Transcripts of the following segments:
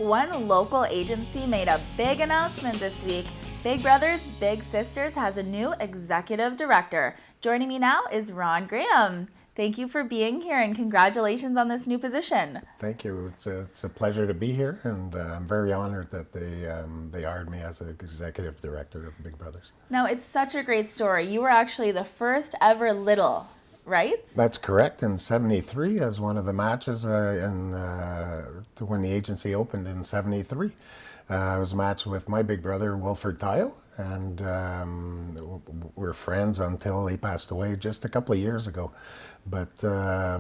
One local agency made a big announcement this week. Big Brothers Big Sisters has a new executive director. Joining me now is Ron Graham. Thank you for being here and congratulations on this new position. Thank you. It's a pleasure to be here, and I'm very honored that they hired me as an executive director of Big Brothers. Now, it's such a great story. You were actually the first ever little, right? That's correct. In '73, as one of the matches when the agency opened in '73, I was matched with my big brother Wilfred Tayo, and we're friends until he passed away just a couple of years ago. But our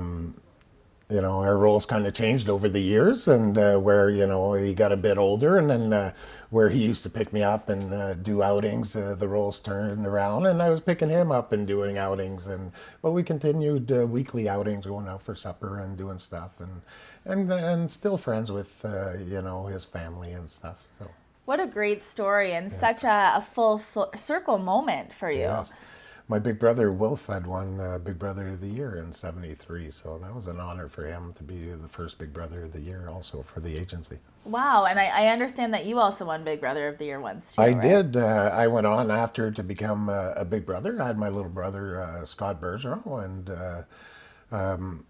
roles kind of changed over the years, and where he got a bit older, and then where he used to pick me up and do outings, the roles turned around, and I was picking him up and doing outings, but we continued weekly outings, going out for supper and doing stuff, and still friends with his family and stuff. So. What a great story and such a full circle moment for you. Yes. My big brother Wilf had won Big Brother of the Year in '73, so that was an honor for him to be the first Big Brother of the Year also for the agency. Wow, and I understand that you also won Big Brother of the Year once too, I right? did. I went on after to become a Big Brother. I had my little brother Scott Bergeron, and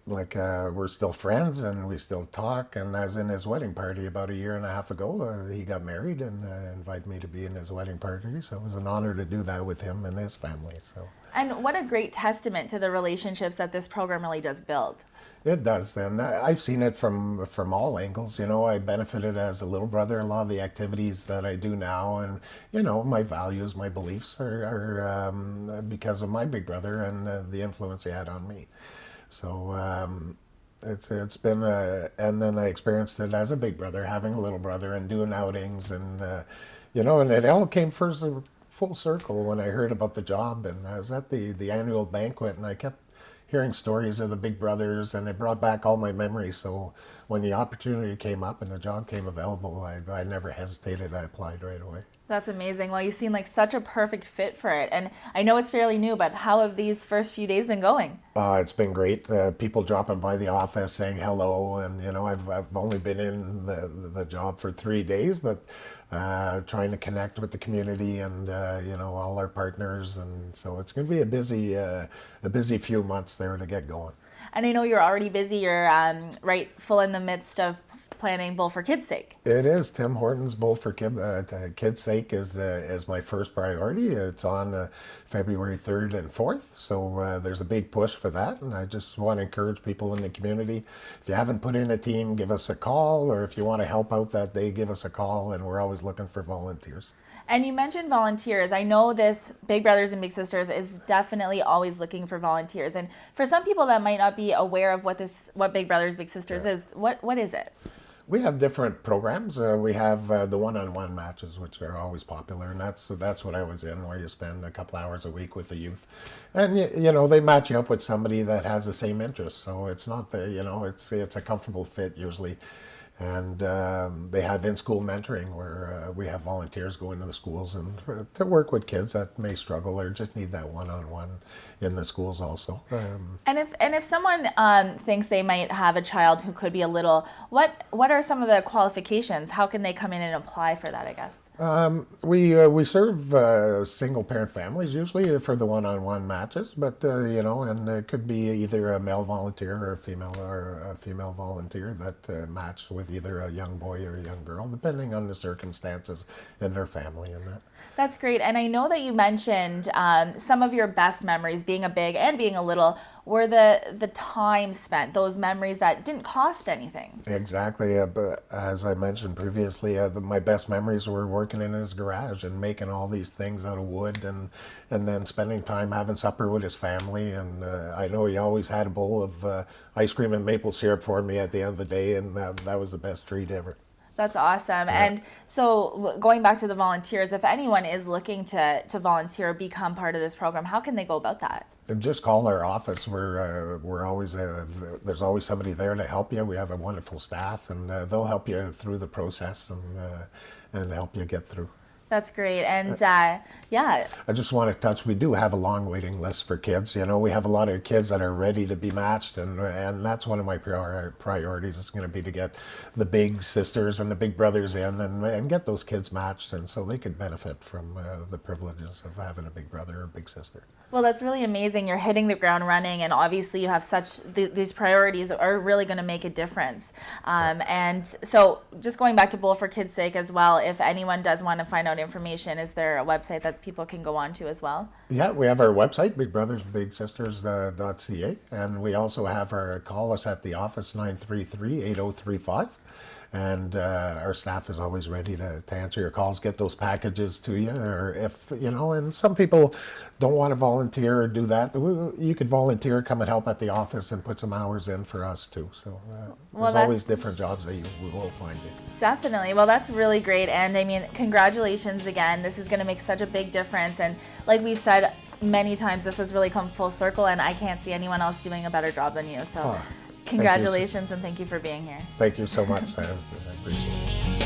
we're still friends and we still talk, and I was in his wedding party about a year and a half ago. He got married and invited me to be in his wedding party, so it was an honor to do that with him and his family. So. And what a great testament to the relationships that this program really does build. It does, and I've seen it from all angles. I benefited as a little brother. A lot of the activities that I do now, and my values, my beliefs are because of my big brother and the influence he had on me. So it's been, and then I experienced it as a big brother, having a little brother and doing outings, and and it all came full circle when I heard about the job, and I was at the annual banquet, and I kept hearing stories of the Big Brothers, and it brought back all my memories. So when the opportunity came up and the job came available, I never hesitated. I applied right away. That's amazing. Well, you seem like such a perfect fit for it. And I know it's fairly new, but how have these first few days been going? It's been great. People dropping by the office saying hello, and I've only been in the job for 3 days, but trying to connect with the community and all our partners, and so it's going to be a busy few months there to get going. And I know you're already busy. You're full in the midst of planning Bowl for Kids' Sake. It is. Tim Horton's Bowl for Kids' Sake is my first priority. It's on February 3rd and 4th, so there's a big push for that, and I just want to encourage people in the community. If you haven't put in a team, give us a call, or if you want to help out that day, give us a call, and we're always looking for volunteers. And you mentioned volunteers. I know this Big Brothers and Big Sisters is definitely always looking for volunteers. And for some people that might not be aware of what Big Brothers Big Sisters is, what is it? We have different programs. We have the one-on-one matches, which are always popular, and that's what I was in, where you spend a couple hours a week with the youth, and they match you up with somebody that has the same interests. So it's not it's a comfortable fit usually. And they have in-school mentoring, where we have volunteers go into the schools and to work with kids that may struggle or just need that one-on-one in the schools also. And if someone thinks they might have a child who could be a little, what are some of the qualifications? How can they come in and apply for that, I guess? We serve single parent families usually for the one-on-one matches, but and it could be either a male volunteer or a female volunteer that match with either a young boy or a young girl, depending on the circumstances in their family and that. That's great. And I know that you mentioned some of your best memories, being a big and being a little, were the time spent, those memories that didn't cost anything. Exactly. But as I mentioned previously, my best memories were working in his garage and making all these things out of wood, and then spending time having supper with his family. And I know he always had a bowl of ice cream and maple syrup for me at the end of the day, and that was the best treat ever. That's awesome. Yeah. And so going back to the volunteers, if anyone is looking to volunteer or become part of this program, how can they go about that? Just call our office. We're always there's always somebody there to help you. We have a wonderful staff, and they'll help you through the process and help you get through. That's great. And yeah. I just want to touch, we do have a long waiting list for kids. You know, we have a lot of kids that are ready to be matched, and that's one of my priorities is going to be to get the big sisters and the big brothers in and get those kids matched, and so they could benefit from the privileges of having a big brother or big sister. Well, that's really amazing. You're hitting the ground running, and obviously you have such, these priorities are really going to make a difference. And so just going back to Bowl for Kids' Sake as well, if anyone does want to find out information, is there a website that people can go on to as well? Yeah, we have our website, bigbrothersbigsisters.ca, and we also have call us at the office, 933-8035. And our staff is always ready to answer your calls, get those packages to you. Or if, you know, and some people don't want to volunteer or do that, you could volunteer, come and help at the office and put some hours in for us too. So there's always different jobs that we will find you. Definitely. Well, that's really great. And I mean, congratulations again. This is going to make such a big difference. And like we've said many times, this has really come full circle, and I can't see anyone else doing a better job than you. So congratulations, and thank you for being here. Thank you so much. I appreciate it.